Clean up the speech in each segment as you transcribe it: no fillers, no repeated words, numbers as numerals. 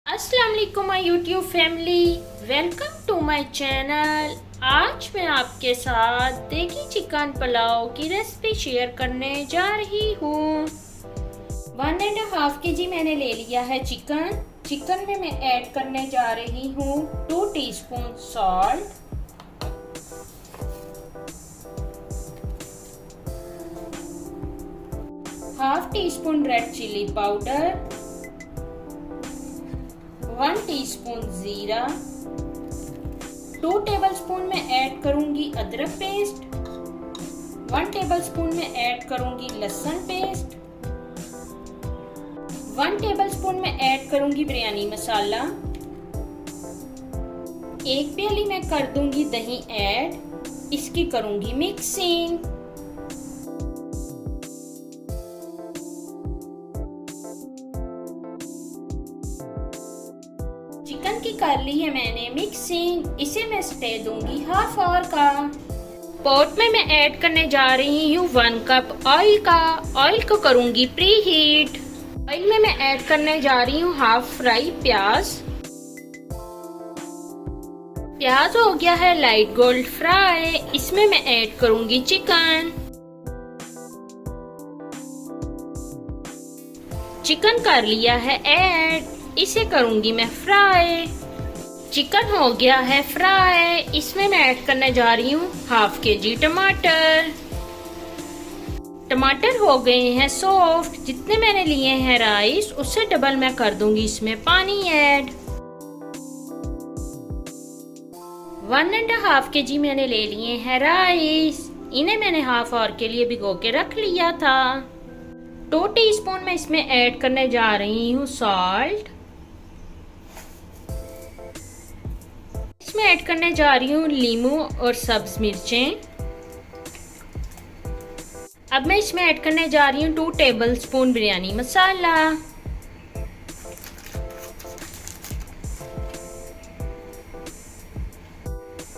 अस्सलाम वालेकुम my YouTube family, welcome to my channel. आज मैं आपके साथ देगी चिकन पुलाव की रेसिपी शेयर करने जा रही हूँ। 1.5 kg मैंने ले लिया है चिकन में मैं ऐड करने जा रही हूँ 2 teaspoon salt, half teaspoon red chilli powder, 1 teaspoon जीरा, 2 टेबलस्पून में ऐड करूंगी अदरक पेस्ट, 1 टेबलस्पून में ऐड करूंगी लहसुन पेस्ट, 1 टेबलस्पून में ऐड करूंगी बिरयानी मसाला, 1 प्याली मैं कर दूंगी दही ऐड, इसकी करूंगी मिक्सिंग। चिकन की कर ली है मैंने मिक्सिंग, इसे मैं स्टे दूंगी हाफ आवर का। पॉट में मैं ऐड करने जा रही हूँ 1 कप ऑयल का। ऑयल को करूंगी प्री हीट। ऑयल में मैं ऐड करने जा रही हूँ हाफ फ्राई प्याज। प्याज हो गया है लाइट गोल्ड फ्राई, इसमें मैं ऐड करूंगी चिकन। चिकन कर लिया है ऐड, इसे करूंगी मैं फ्राई। चिकन हो गया है फ्राई, इसमें मैं ऐड करने जा रही हूँ हाफ kg टमाटर। टमाटर हो गए हैं सॉफ्ट, जितने मैंने लिए हैं राइस उससे डबल मैं कर दूंगी इसमें पानी ऐड। 1.5 kg मैंने ले लिए हैं राइस, इन्हें मैंने हाफ आवर के लिए भिगो के रख लिया था। 2 टीस्पून में इसमें ऐड करने जा रही हूँ सॉल्ट। इसमें ऐड करने जा रही हूँ नींबू और सब्ज मिर्चें। अब मैं इसमें ऐड करने जा रही हूँ 2 टेबलस्पून बिरयानी मसाला।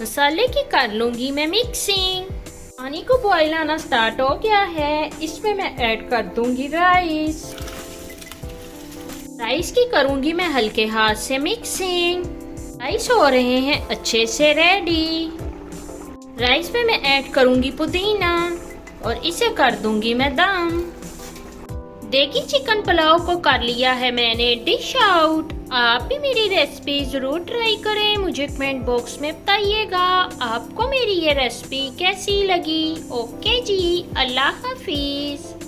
मसाले की कर लूंगी मैं मिक्सिंग। पानी को बॉईल आना स्टार्ट हो गया है, इसमें मैं ऐड कर दूंगी राइस। राइस की करूंगी मैं हल्के हाथ से मिक्सिंग। राइस हो रहे हैं अच्छे से रेडी। राइस में मैं ऐड करूंगी पुदीना और इसे कर दूंगी मैं दम। देगी चिकन पुलाव को कर लिया है मैंने डिश आउट। आप भी मेरी रेसिपी जरूर ट्राई करें, मुझे कमेंट बॉक्स में बताइएगा आपको मेरी ये रेसिपी कैसी लगी। ओके जी, अल्लाह हाफिज।